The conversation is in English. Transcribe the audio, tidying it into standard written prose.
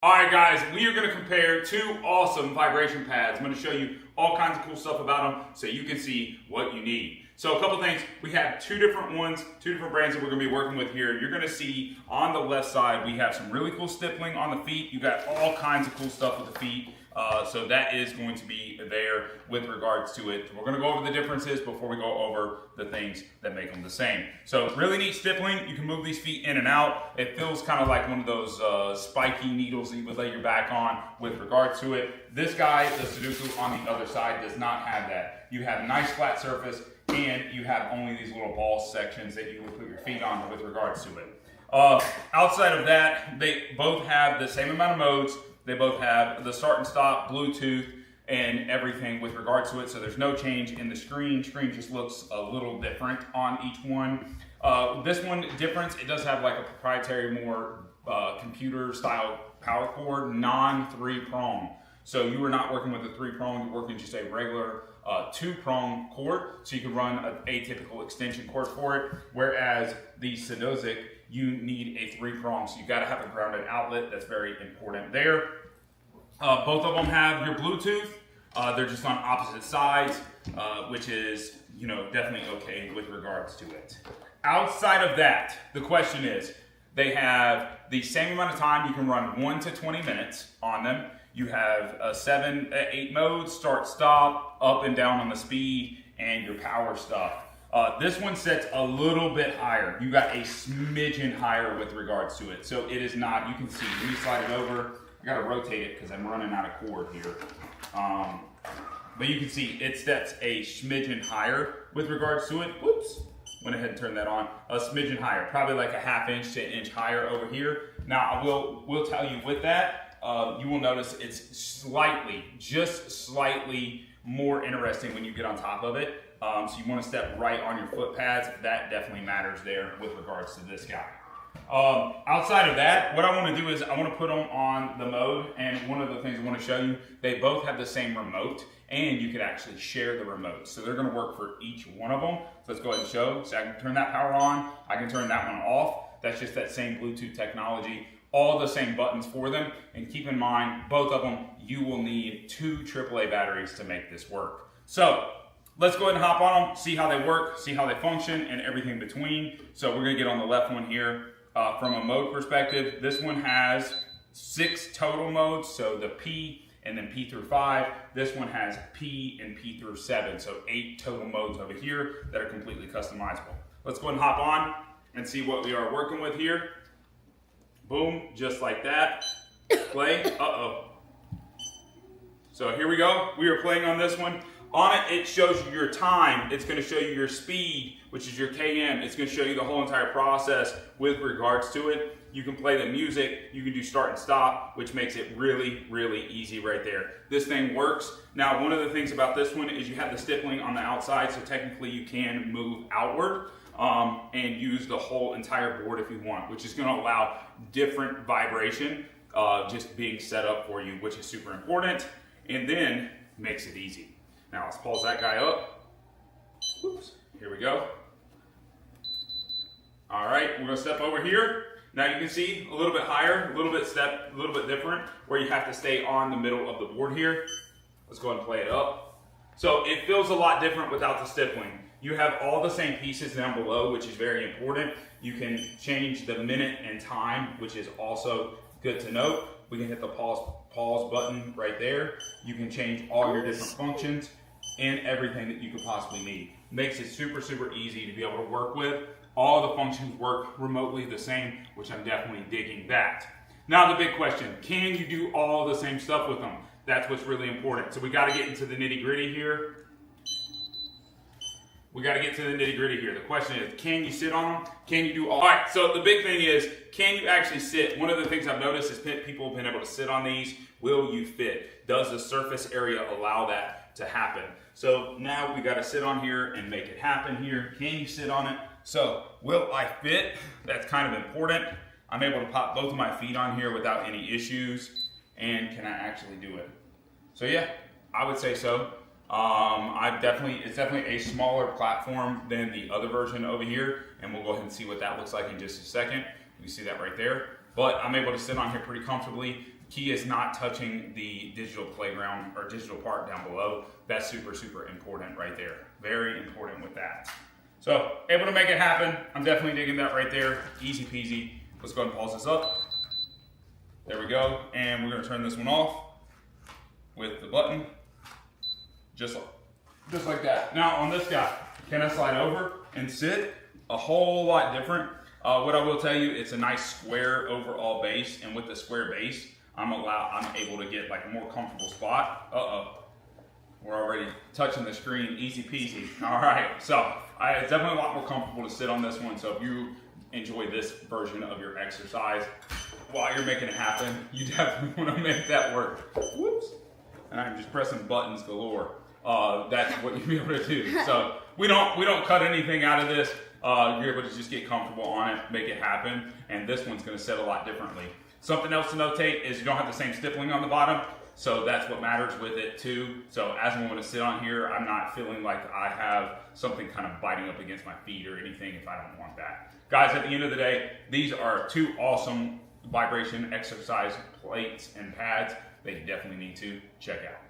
Alright guys, we are going to compare two awesome vibration pads. I'm going to show you all kinds of cool stuff about them so you can see what you need. So a couple things, we have two different ones, two different brands that we're going to be working with here. You're going to see on the left side, we have some really cool stippling on the feet. You got all kinds of cool stuff with the feet. So that is going to be there with regards to it. We're going to go over the differences before we go over the things that make them the same. So really neat stippling. You can move these feet in and out. It feels kind of like one of those spiky needles that you would lay your back on with regards to it. This guy, the Sudoku on the other side, does not have that. You have a nice flat surface and you have only these little ball sections that you would put your feet on with regards to it. Outside of that, they both have the same amount of modes. They both have the start and stop, Bluetooth, and everything with regards to it. So there's no change in the screen. Screen just looks a little different on each one. This one difference, it does have like a proprietary, more computer style power cord, non 3-prong. So you are not working with a 3-prong, you're working just a regular 2-prong cord. So you can run an atypical extension cord for it. Whereas the Sudoku, you need a 3-prong. So you gotta have a grounded outlet. That's very important there. Both of them have your Bluetooth. They're just on opposite sides, which is, definitely okay with regards to it. Outside of that, the question is, they have the same amount of time. You can run 1 to 20 minutes on them. You have 8 modes, start, stop, up and down on the speed, and your power stuff. This one sets a little bit higher. You got a smidgen higher with regards to it. So it is not, you can see, let me slide it over. I gotta rotate it because I'm running out of cord here. But you can see it steps a smidgen higher with regards to it. Whoops, went ahead and turned that on. A smidgen higher, probably like a 1/2 inch to 1 inch higher over here. Now I will tell you with that, you will notice it's just slightly more interesting when you get on top of it. So you want to step right on your foot pads. That definitely matters there with regards to this guy. Outside of that, what I want to do is I want to put them on the mode, and one of the things I want to show you, they both have the same remote, and you can actually share the remote. So they're going to work for each one of them. So let's go ahead and show. So I can turn that power on, I can turn that one off. That's just that same Bluetooth technology. All the same buttons for them, and keep in mind, both of them, you will need 2 AAA batteries to make this work. So let's go ahead and hop on them, see how they work, see how they function, and everything between. So we're gonna get on the left one here. From a mode perspective, this one has 6 total modes, so the P and then P through 5. This one has P and P through 7, so 8 total modes over here that are completely customizable. Let's go ahead and hop on and see what we are working with here. Boom, just like that. Play, uh-oh. So here we go, we are playing on this one. On it, it shows you your time. It's gonna show you your speed, which is your KM. It's gonna show you the whole entire process with regards to it. You can play the music, you can do start and stop, which makes it really, really easy right there. This thing works. Now, one of the things about this one is you have the stippling on the outside, so technically you can move outward and use the whole entire board if you want, which is gonna allow different vibration just being set up for you, which is super important, and then makes it easy. Now let's pause that guy up. Oops, here we go. All right, we're gonna step over here. Now you can see a little bit higher, a little bit different, where you have to stay on the middle of the board here. Let's go ahead and play it up. So it feels a lot different without the stippling. You have all the same pieces down below, which is very important. You can change the minute and time, which is also good to note. We can hit the pause button right there. You can change all your different functions and everything that you could possibly need. Makes it super, super easy to be able to work with. All the functions work remotely the same, which I'm definitely digging that. Now the big question, can you do all the same stuff with them? That's what's really important. So we gotta get into the nitty gritty here. The question is, can you sit on them? Can you do all right, so the big thing is, can you actually sit? One of the things I've noticed is people have been able to sit on these. Will you fit? Does the surface area allow that to happen? So now we gotta sit on here and make it happen here. Can you sit on it? So, will I fit? That's kind of important. I'm able to pop both of my feet on here without any issues. And can I actually do it? So yeah, I would say so. It's definitely a smaller platform than the other version over here, and we'll go ahead and see what that looks like in just a second. You can see that right there. But I'm able to sit on here pretty comfortably. Key is not touching the digital playground or digital part down below. That's super, super important right there. Very important with that. So, able to make it happen. I'm definitely digging that right there. Easy peasy. Let's go ahead and pause this up. There we go. And we're going to turn this one off with the button. Just like that. Now, on this guy, can I slide over and sit? A whole lot different. What I will tell you, it's a nice square overall base. And with the square base, I'm able to get like a more comfortable spot. We're already touching the screen, easy peasy. All right, so it's definitely a lot more comfortable to sit on this one. So if you enjoy this version of your exercise while you're making it happen, you definitely want to make that work. Whoops, and I'm just pressing buttons galore. That's what you'll be able to do. So we don't cut anything out of this. You're able to just get comfortable on it, make it happen, and this one's going to set a lot differently. Something else to notate is you don't have the same stippling on the bottom, so that's what matters with it too. So as I'm going to sit on here, I'm not feeling like I have something kind of biting up against my feet or anything if I don't want that. Guys, at the end of the day, these are two awesome vibration exercise plates and pads that you definitely need to check out.